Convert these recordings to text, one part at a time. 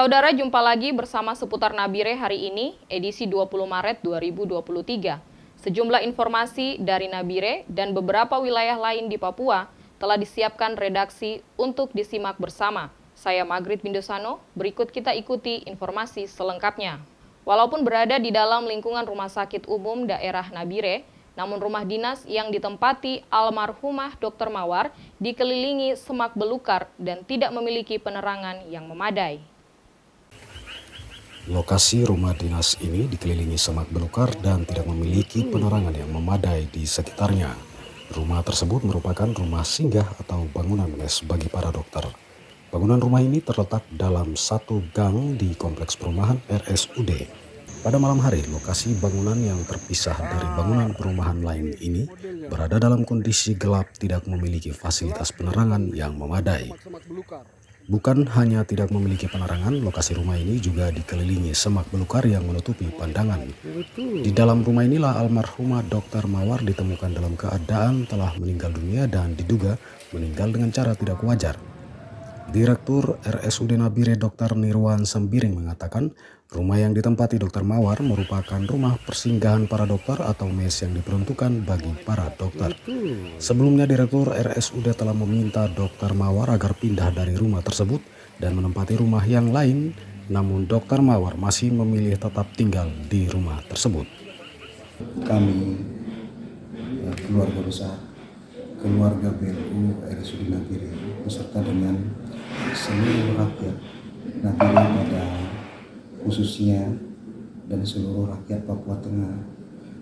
Saudara, jumpa lagi bersama Seputar Nabire hari ini, edisi 20 Maret 2023. Sejumlah informasi dari Nabire dan beberapa wilayah lain di Papua telah disiapkan redaksi untuk disimak bersama. Saya Magrit Bindosano, berikut kita ikuti informasi selengkapnya. Walaupun berada di dalam lingkungan Rumah Sakit Umum Daerah Nabire, namun rumah dinas yang ditempati almarhumah Dr. Mawar dikelilingi semak belukar dan tidak memiliki penerangan yang memadai. Lokasi rumah dinas ini dikelilingi semak belukar dan tidak memiliki penerangan yang memadai di sekitarnya. Rumah tersebut merupakan rumah singgah atau bangunan mes bagi para dokter. Bangunan rumah ini terletak dalam satu gang di kompleks perumahan RSUD. Pada malam hari, lokasi bangunan yang terpisah dari bangunan perumahan lain ini berada dalam kondisi gelap, tidak memiliki fasilitas penerangan yang memadai. Bukan hanya tidak memiliki penerangan, lokasi rumah ini juga dikelilingi semak belukar yang menutupi pandangan. Di dalam rumah inilah almarhumah Dr. Mawar ditemukan dalam keadaan telah meninggal dunia dan diduga meninggal dengan cara tidak wajar. Direktur RSUD Nabire Dr. Nirwan Sembiring mengatakan rumah yang ditempati Dr. Mawar merupakan rumah persinggahan para dokter atau mes yang diperuntukkan bagi para dokter. Sebelumnya Direktur RSUD telah meminta Dr. Mawar agar pindah dari rumah tersebut dan menempati rumah yang lain, namun Dr. Mawar masih memilih tetap tinggal di rumah tersebut. Kami keluarga besar, keluarga BLU RSUD Nabire beserta dengan seluruh rakyat Nabire pada khususnya dan seluruh rakyat Papua Tengah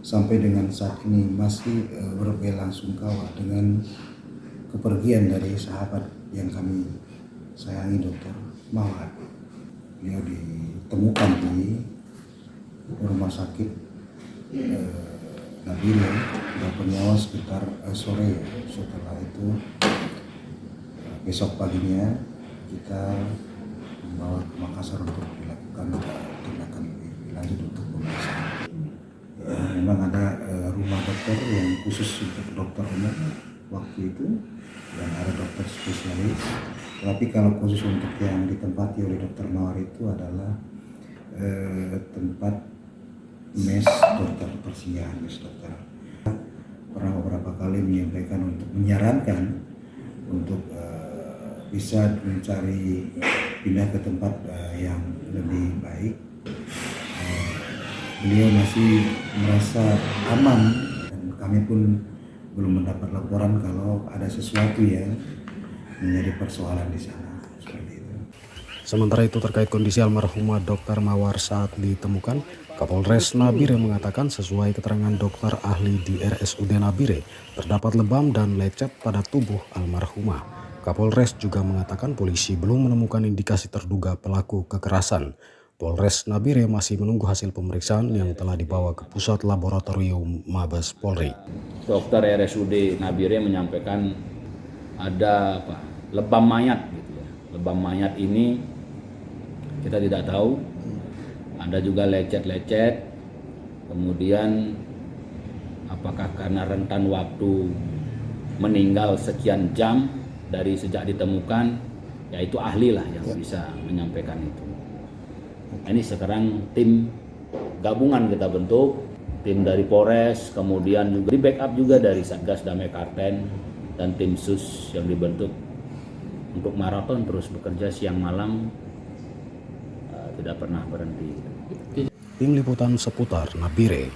sampai dengan saat ini masih berbelasungkawa dengan kepergian dari sahabat yang kami sayangi Dr. Mawar. Beliau ditemukan di rumah sakit Nabire dan bernyawa sekitar sore. Setelah itu besok paginya kita membawa ke Makassar untuk dilakukan tindakan lebih lanjut untuk pemeriksaan. Memang ada rumah dokter yang khusus untuk dokter umum waktu itu, dan ada dokter spesialis. Tapi kalau khusus untuk yang ditempati oleh Dr. Mawar itu adalah tempat mes dokter, persinggahan mes dokter. Pernah beberapa kali menyampaikan untuk menyarankan untuk bisa mencari pindah ke tempat yang lebih baik. Beliau masih merasa aman dan kami pun belum mendapat laporan kalau ada sesuatu yang menjadi persoalan di sana. Seperti itu. Sementara itu terkait kondisi almarhumah Dr. Mawar saat ditemukan, Kapolres Nabire mengatakan sesuai keterangan dokter ahli di RSUD Nabire, terdapat lebam dan lecet pada tubuh almarhumah. Kapolres juga mengatakan polisi belum menemukan indikasi terduga pelaku kekerasan. Polres Nabire masih menunggu hasil pemeriksaan yang telah dibawa ke Pusat Laboratorium Mabes Polri. Dokter RSUD Nabire menyampaikan ada lebam mayat gitu ya. Lebam mayat ini kita tidak tahu. Ada juga lecet-lecet. Kemudian apakah karena rentan waktu meninggal sekian jam dari sejak ditemukan, yaitu ahli lah yang bisa menyampaikan itu. Ini sekarang tim gabungan kita bentuk, tim dari Polres, kemudian juga di backup juga dari Satgas Damai Karten dan tim sus yang dibentuk untuk maraton terus bekerja siang malam, tidak pernah berhenti. Tim Liputan Seputar Nabire.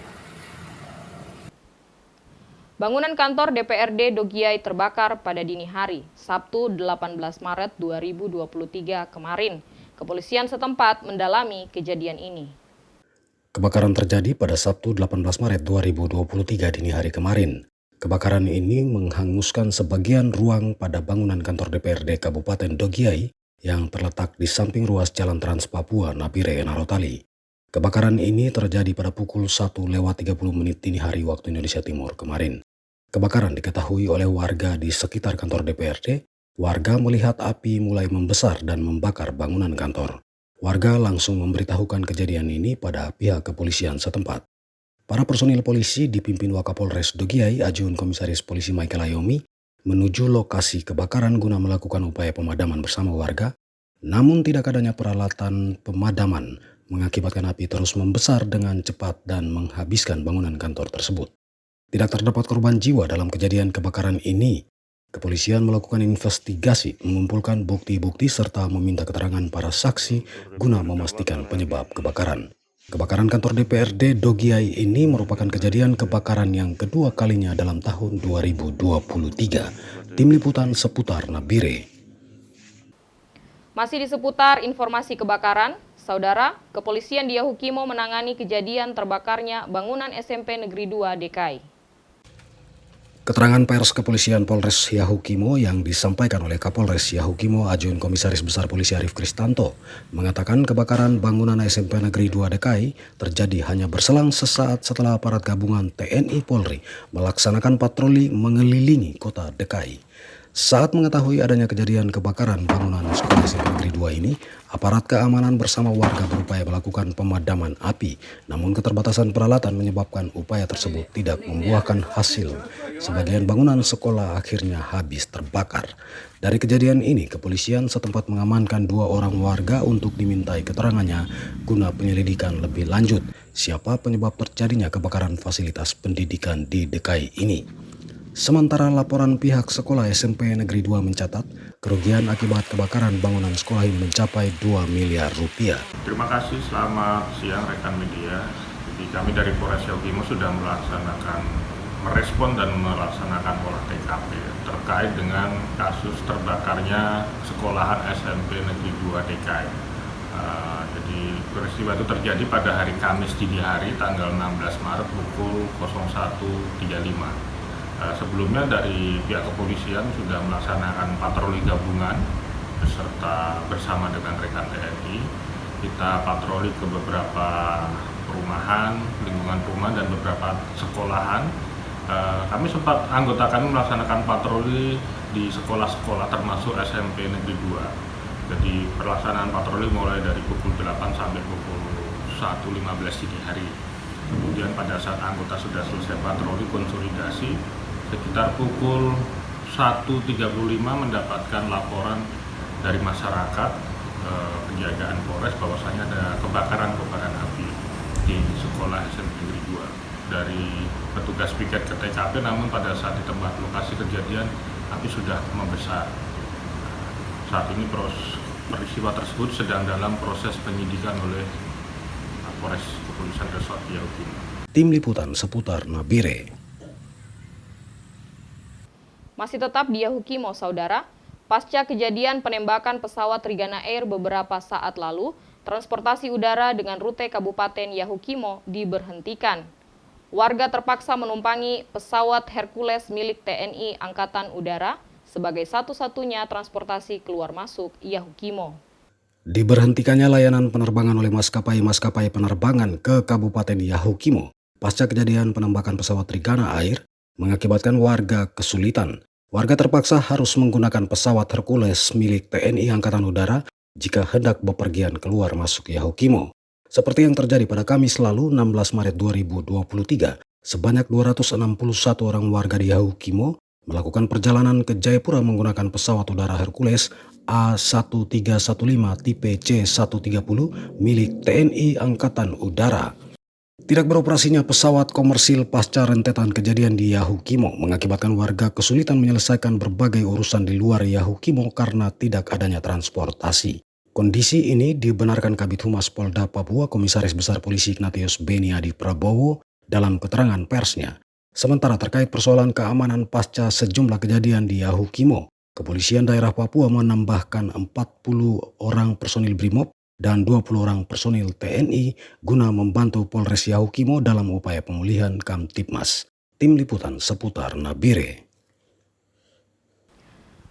Bangunan kantor DPRD Dogiai terbakar pada dini hari, Sabtu 18 Maret 2023 kemarin. Kepolisian setempat mendalami kejadian ini. Kebakaran terjadi pada Sabtu 18 Maret 2023 dini hari kemarin. Kebakaran ini menghanguskan sebagian ruang pada bangunan kantor DPRD Kabupaten Dogiai yang terletak di samping ruas Jalan Trans Papua Nabire Narotali. Kebakaran ini terjadi pada pukul 1:30 dini hari waktu Indonesia Timur kemarin. Kebakaran diketahui oleh warga di sekitar kantor DPRD. Warga melihat api mulai membesar dan membakar bangunan kantor. Warga langsung memberitahukan kejadian ini pada pihak kepolisian setempat. Para personil polisi dipimpin Wakapolres Dogiai, Ajun Komisaris Polisi Michael Ayomi, menuju lokasi kebakaran guna melakukan upaya pemadaman bersama warga Namun tidak adanya peralatan pemadaman mengakibatkan api terus membesar dengan cepat dan menghabiskan bangunan kantor tersebut. Tidak terdapat korban jiwa dalam kejadian kebakaran ini. Kepolisian melakukan investigasi, mengumpulkan bukti-bukti serta meminta keterangan para saksi guna memastikan penyebab kebakaran. Kebakaran kantor DPRD Dogiai ini merupakan kejadian kebakaran yang kedua kalinya dalam tahun 2023. Tim Liputan seputar Nabire. Masih di seputar informasi kebakaran, Saudara, Kepolisian di Yahukimo menangani kejadian terbakarnya bangunan SMP Negeri 2 DKI. Keterangan pers Kepolisian Polres Yahukimo yang disampaikan oleh Kapolres Yahukimo Ajun Komisaris Besar Polisi Arif Kristanto mengatakan kebakaran bangunan SMP Negeri 2 DKI terjadi hanya berselang sesaat setelah aparat gabungan TNI Polri melaksanakan patroli mengelilingi kota DKI. Saat mengetahui adanya kejadian kebakaran bangunan sekolah SMP Negeri 2 ini, aparat keamanan bersama warga berupaya melakukan pemadaman api. Namun keterbatasan peralatan menyebabkan upaya tersebut tidak membuahkan hasil. Sebagian bangunan sekolah akhirnya habis terbakar. Dari kejadian ini, kepolisian setempat mengamankan 2 orang warga untuk dimintai keterangannya guna penyelidikan lebih lanjut siapa penyebab terjadinya kebakaran fasilitas pendidikan di DKI ini. Sementara laporan pihak sekolah SMP Negeri 2 mencatat kerugian akibat kebakaran bangunan sekolah ini mencapai 2 miliar rupiah. Terima kasih, selamat siang rekan media. Jadi kami dari Polres Yahukimo sudah merespon dan melaksanakan olah TKP terkait dengan kasus terbakarnya sekolahan SMP Negeri 2 DKI. Jadi peristiwa itu terjadi pada hari Kamis dini hari tanggal 16 Maret pukul 01.35. Sebelumnya dari pihak kepolisian sudah melaksanakan patroli gabungan bersama dengan rekan TNI. Kita patroli ke beberapa perumahan, lingkungan perumahan dan beberapa sekolahan. Kami sempat anggota kami melaksanakan patroli di sekolah-sekolah termasuk SMP Negeri 2. Jadi pelaksanaan patroli mulai dari pukul 8 sampai pukul 1.15 dini hari. Kemudian pada saat anggota sudah selesai patroli konsolidasi, sekitar pukul 1.35 mendapatkan laporan dari masyarakat penjagaan Polres bahwasanya ada kebakaran api di sekolah SMP Negeri 2. Dari petugas piket ke TKP, namun pada saat di tempat lokasi kejadian api sudah membesar. Saat ini peristiwa tersebut sedang dalam proses penyidikan oleh Polres Kepolisian Resort Yahukimo. Tim Liputan seputar Nabire. Masih tetap di Yahukimo, Saudara. Pasca kejadian penembakan pesawat Trigana Air beberapa saat lalu, transportasi udara dengan rute Kabupaten Yahukimo diberhentikan. Warga terpaksa menumpangi pesawat Hercules milik TNI Angkatan Udara sebagai satu-satunya transportasi keluar masuk Yahukimo. Diberhentikannya layanan penerbangan oleh maskapai penerbangan ke Kabupaten Yahukimo pasca kejadian penembakan pesawat Trigana Air mengakibatkan warga kesulitan. Warga terpaksa harus menggunakan pesawat Hercules milik TNI Angkatan Udara jika hendak bepergian keluar masuk Yahukimo. Seperti yang terjadi pada Kamis lalu 16 Maret 2023, sebanyak 261 orang warga di Yahukimo melakukan perjalanan ke Jayapura menggunakan pesawat udara Hercules A1315 tipe C130 milik TNI Angkatan Udara. Tidak beroperasinya pesawat komersil pasca rentetan kejadian di Yahukimo mengakibatkan warga kesulitan menyelesaikan berbagai urusan di luar Yahukimo karena tidak adanya transportasi. Kondisi ini dibenarkan Kabid Humas Polda Papua Komisaris Besar Polisi Ignatius Beniadi Prabowo dalam keterangan persnya. Sementara terkait persoalan keamanan pasca sejumlah kejadian di Yahukimo, Kepolisian Daerah Papua menambahkan 40 orang personil BRIMOB dan 20 orang personil TNI guna membantu Polres Yahukimo dalam upaya pemulihan Kamtibmas. Tim Liputan seputar Nabire.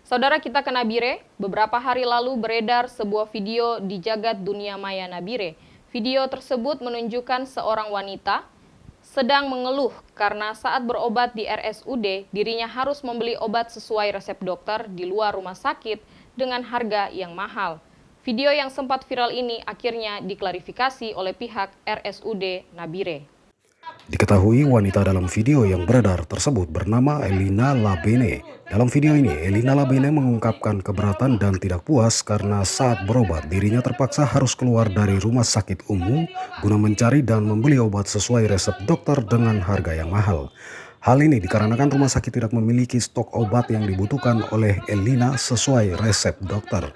Saudara, kita ke Nabire. Beberapa hari lalu beredar sebuah video di jagat dunia maya Nabire. Video tersebut menunjukkan seorang wanita sedang mengeluh karena saat berobat di RSUD, dirinya harus membeli obat sesuai resep dokter di luar rumah sakit dengan harga yang mahal. Video yang sempat viral ini akhirnya diklarifikasi oleh pihak RSUD Nabire. Diketahui wanita dalam video yang beredar tersebut bernama Elina Labene. Dalam video ini, Elina Labene mengungkapkan keberatan dan tidak puas karena saat berobat dirinya terpaksa harus keluar dari rumah sakit umum guna mencari dan membeli obat sesuai resep dokter dengan harga yang mahal. Hal ini dikarenakan rumah sakit tidak memiliki stok obat yang dibutuhkan oleh Elina sesuai resep dokter.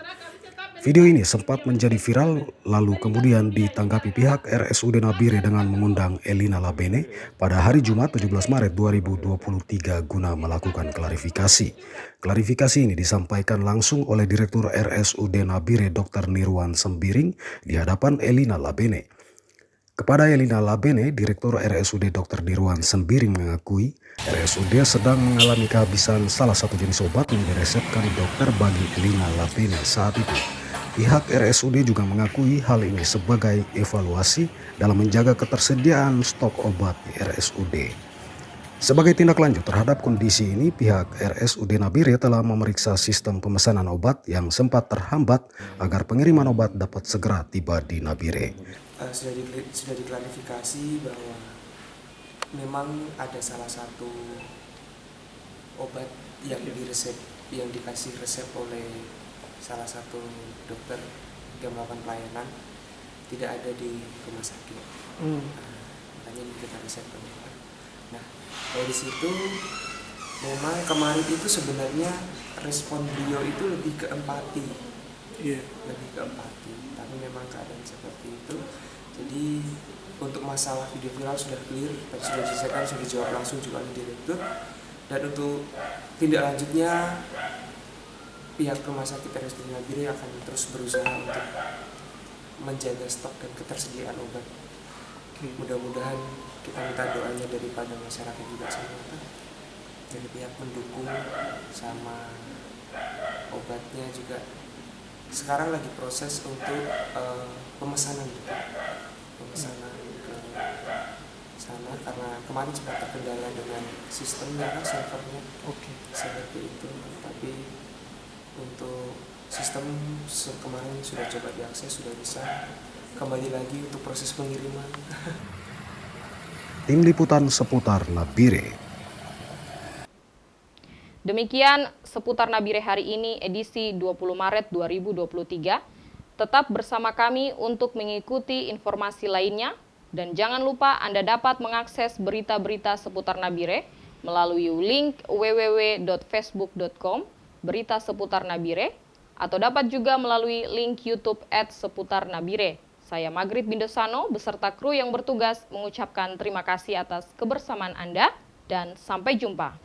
Video ini sempat menjadi viral lalu kemudian ditanggapi pihak RSUD Nabire dengan mengundang Elina Labene pada hari Jumat 17 Maret 2023 guna melakukan klarifikasi. Klarifikasi ini disampaikan langsung oleh Direktur RSUD Nabire Dr. Nirwan Sembiring di hadapan Elina Labene. Kepada Elina Labene, Direktur RSUD Dr. Nirwan Sembiring mengakui RSUD sedang mengalami kehabisan salah satu jenis obat yang diresepkan dokter bagi Elina Labene saat itu. Pihak RSUD juga mengakui hal ini sebagai evaluasi dalam menjaga ketersediaan stok obat di RSUD. Sebagai tindak lanjut terhadap kondisi ini, pihak RSUD Nabire telah memeriksa sistem pemesanan obat yang sempat terhambat agar pengiriman obat dapat segera tiba di Nabire. Sudah diklarifikasi bahwa memang ada salah satu obat yang dikasih resep oleh salah satu dokter yang melakukan pelayanan tidak ada di rumah sakit. Makanya kita resepkan. Nah, dari situ memang kemarin itu sebenarnya respon beliau itu lebih ke empati, lebih ke empati. Tapi memang keadaan seperti itu. Jadi untuk masalah video viral sudah clear, sudah diselesaikan, sudah dijawab langsung juga oleh direktur. Dan untuk tindak lanjutnya pihak rumah sakit RSUD Nabire akan terus berusaha untuk menjaga stok dan ketersediaan obat. Mudah-mudahan kita minta doanya daripada masyarakat juga semua, dari pihak pendukung sama obatnya juga. Sekarang lagi proses untuk pemesanan ke sana karena kemarin sempat terkendala dengan sistemnya, servernya. Seperti itu. Tapi untuk sistem kemarin sudah coba diakses, sudah bisa kembali lagi untuk proses pengiriman. Tim Liputan seputar Nabire. Demikian seputar Nabire hari ini edisi 20 Maret 2023. Tetap bersama kami untuk mengikuti informasi lainnya dan jangan lupa Anda dapat mengakses berita-berita seputar Nabire melalui link www.facebook.com berita seputar Nabire, atau dapat juga melalui link YouTube @seputarnabire. Saya Magrit Bindosano beserta kru yang bertugas mengucapkan terima kasih atas kebersamaan Anda dan sampai jumpa.